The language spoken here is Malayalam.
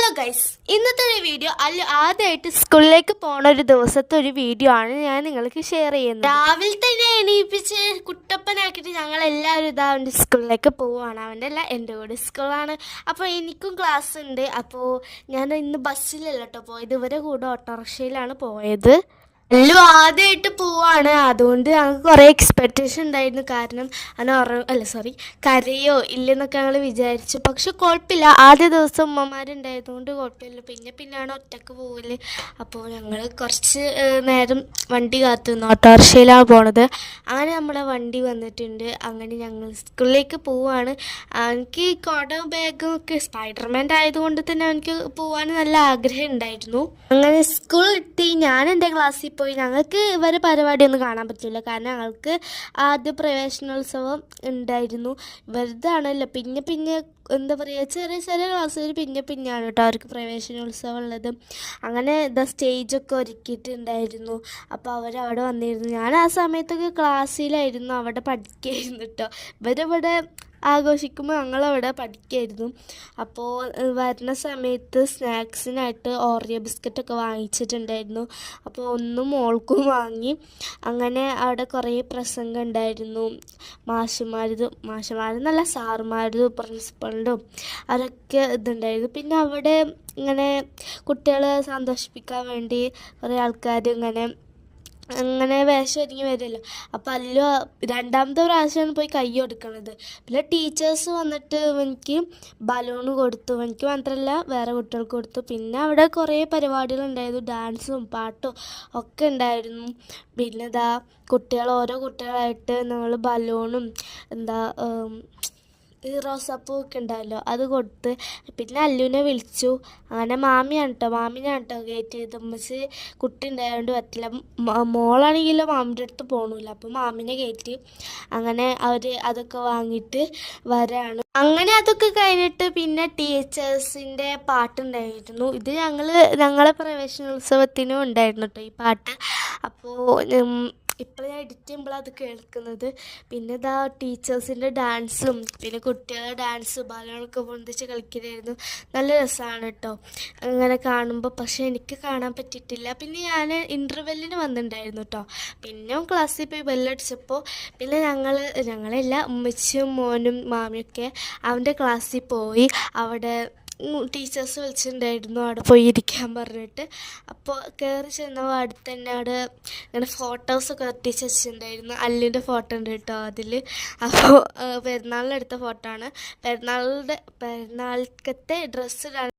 ഹലോ ഗൈസ്, ഇന്നത്തെ ഒരു വീഡിയോ ആദ്യമായിട്ട് സ്കൂളിലേക്ക് പോണ ഒരു ദിവസത്തെ ഒരു വീഡിയോ ആണ് ഞാൻ നിങ്ങൾക്ക് ഷെയർ ചെയ്യുന്നത്. രാവിലെ തന്നെ എണീപ്പിച്ച് കുട്ടപ്പനാക്കിയിട്ട് ഞങ്ങൾ എല്ലാവരും അവൻ്റെ സ്കൂളിലേക്ക് പോവുകയാണ്. അവൻ്റെ അല്ല, എൻ്റെ കൂടെ സ്കൂളാണ്. അപ്പോൾ എനിക്കും ക്ലാസ് ഉണ്ട്. അപ്പോൾ ഞാൻ ഇന്ന് ബസ്സിലല്ല കേട്ടോ പോയത്, ഇവരെ കൂടെ ഓട്ടോറിക്ഷയിലാണ് പോയത്. എല്ലാം ആദ്യമായിട്ട് പോവാണ്, അതുകൊണ്ട് ഞങ്ങൾക്ക് കുറേ എക്സ്പെക്റ്റേഷൻ ഉണ്ടായിരുന്നു. കാരണം കരയോ ഇല്ലെന്നൊക്കെ ഞങ്ങൾ വിചാരിച്ചു. പക്ഷെ കുഴപ്പമില്ല, ആദ്യ ദിവസം ഉമ്മമാരുണ്ടായതുകൊണ്ട് കുഴപ്പമില്ല. പിന്നെയാണ് ഒറ്റക്ക് പോകല്. അപ്പോൾ ഞങ്ങൾ കുറച്ച് നേരം വണ്ടി കാത്തുനിന്നു. ഓട്ടോറിക്ഷയിലാണ് പോണത്. അങ്ങനെ നമ്മളെ വണ്ടി വന്നിട്ടുണ്ട്. അങ്ങനെ ഞങ്ങൾ സ്കൂളിലേക്ക് പോവുകയാണ്. എനിക്ക് കോട്ടും ബാഗും ഒക്കെ സ്പൈഡർമാൻ്റെ ആയതുകൊണ്ട് തന്നെ എനിക്ക് പോകാൻ നല്ല ആഗ്രഹം ഉണ്ടായിരുന്നു. അങ്ങനെ സ്കൂൾ എത്തി. ഞാൻ എൻ്റെ ക്ലാസ്സിൽ പോയി. ഞങ്ങൾക്ക് ഇവരെ പരിപാടിയൊന്നും കാണാൻ പറ്റില്ല, കാരണം ഞങ്ങൾക്ക് ആദ്യ പ്രവേശനോത്സവം ഉണ്ടായിരുന്നു. വെറുതാണല്ലോ, പിന്നെ എന്താ പറയുക, ചെറിയ ക്ലാസ്സുകൾ പിന്നെയാണ് കേട്ടോ അവർക്ക് പ്രവേശനോത്സവം ഉള്ളത്. അങ്ങനെ സ്റ്റേജൊക്കെ ഒരുക്കിയിട്ടുണ്ടായിരുന്നു. അപ്പോൾ അവരവിടെ വന്നിരുന്നു. ഞാൻ ആ സമയത്തൊക്കെ ക്ലാസ്സിലായിരുന്നു, അവിടെ പഠിക്കുകയായിരുന്നു കേട്ടോ. ഇവരിവിടെ ആഘോഷിക്കുമ്പോൾ ഞങ്ങളവിടെ പഠിക്കുമായിരുന്നു. അപ്പോൾ വരുന്ന സമയത്ത് സ്നാക്സിനായിട്ട് ഓറിയോ ബിസ്ക്കറ്റൊക്കെ വാങ്ങിച്ചിട്ടുണ്ടായിരുന്നു. അപ്പോൾ ഒന്നും മോൾക്കും വാങ്ങി. അങ്ങനെ അവിടെ കുറേ പ്രസംഗം ഉണ്ടായിരുന്നു. മാഷുമാരെന്നല്ല, സാറുമാരും പ്രിൻസിപ്പളിനും അവരൊക്കെ ഇതുണ്ടായിരുന്നു. പിന്നെ അവിടെ ഇങ്ങനെ കുട്ടികളെ സന്തോഷിപ്പിക്കാൻ വേണ്ടി കുറേ ആൾക്കാർ അങ്ങനെ വേഷം ഒരുങ്ങി വരുമല്ലോ. അപ്പോൾ രണ്ടാമത്തെ പ്രാവശ്യമാണ് പോയി കൈ കൊടുക്കണത്. പിന്നെ ടീച്ചേഴ്സ് വന്നിട്ട് എനിക്ക് ബലൂൺ കൊടുത്തു. എനിക്ക് മാത്രമല്ല, വേറെ കുട്ടികൾക്ക് കൊടുത്തു. പിന്നെ അവിടെ കുറേ പരിപാടികളുണ്ടായിരുന്നു, ഡാൻസും പാട്ടും ഒക്കെ ഉണ്ടായിരുന്നു. പിന്നെ ഓരോ കുട്ടികളായിട്ട് നമ്മൾ ബലൂണും ഈ റോസാപ്പൂ ഒക്കെ ഉണ്ടാവല്ലോ, അത് കൊടുത്ത്. പിന്നെ അല്ലുവിനെ വിളിച്ചു. അങ്ങനെ മാമിനാണ് കേട്ടോ കയറ്റി ചെയ്ത്. ഉമ്മച്ച് കുട്ടി ഉണ്ടായതുകൊണ്ട് പറ്റില്ല. മോളാണെങ്കിലോ മാമിൻ്റെ അടുത്ത് പോകണില്ല, അപ്പോൾ മാമിനെ കയറ്റി. അങ്ങനെ അവർ അതൊക്കെ വാങ്ങിയിട്ട് വരാണ്. അങ്ങനെ അതൊക്കെ കഴിഞ്ഞിട്ട് പിന്നെ ടീച്ചേഴ്സിൻ്റെ പാട്ടുണ്ടായിരുന്നു. ഇത് ഞങ്ങളെ പ്രവേശനോത്സവത്തിനും ഉണ്ടായിരുന്നു കേട്ടോ ഈ പാട്ട്. അപ്പോൾ ഇപ്പോൾ ഞാൻ എഡിറ്റ് ചെയ്യുമ്പോഴാണ് അത് കേൾക്കുന്നത്. പിന്നെ ടീച്ചേഴ്സിൻ്റെ ഡാൻസും പിന്നെ കുട്ടികളുടെ ഡാൻസും ബലൂണൊക്കെ പൊന്തിച്ച് കളിക്കുന്നതായിരുന്നു. നല്ല രസമാണ് കേട്ടോ അങ്ങനെ കാണുമ്പോൾ. പക്ഷേ എനിക്ക് കാണാൻ പറ്റിയിട്ടില്ല. പിന്നെ ഞാൻ ഇൻ്റർവെല്ലിന് വന്നിട്ടുണ്ടായിരുന്നു കേട്ടോ. പിന്നെ ക്ലാസ്സിൽ പോയി ബെല്ലടിച്ചപ്പോൾ പിന്നെ ഞങ്ങളെല്ലാം ഉമ്മച്ചിയും മോനും മാമിയൊക്കെ അവൻ്റെ ക്ലാസ്സിൽ പോയി. അവിടെ ടീച്ചേഴ്സ് വിളിച്ചിട്ടുണ്ടായിരുന്നു അവിടെ പോയി ഇരിക്കാൻ പറഞ്ഞിട്ട്. അപ്പോൾ കയറി ചെന്നപ്പോൾ അടുത്ത് തന്നെ അവിടെ ഇങ്ങനെ ഫോട്ടോസൊക്കെ ഒട്ടിച്ച് വെച്ചിട്ടുണ്ടായിരുന്നു. അല്ലിൻ്റെ ഫോട്ടോ ഉണ്ട് കേട്ടോ അതിൽ. അപ്പോൾ പെരുന്നാളിനെടുത്ത ഫോട്ടോ ആണ്. പെരുന്നാളത്തെ ഡ്രസ്സ്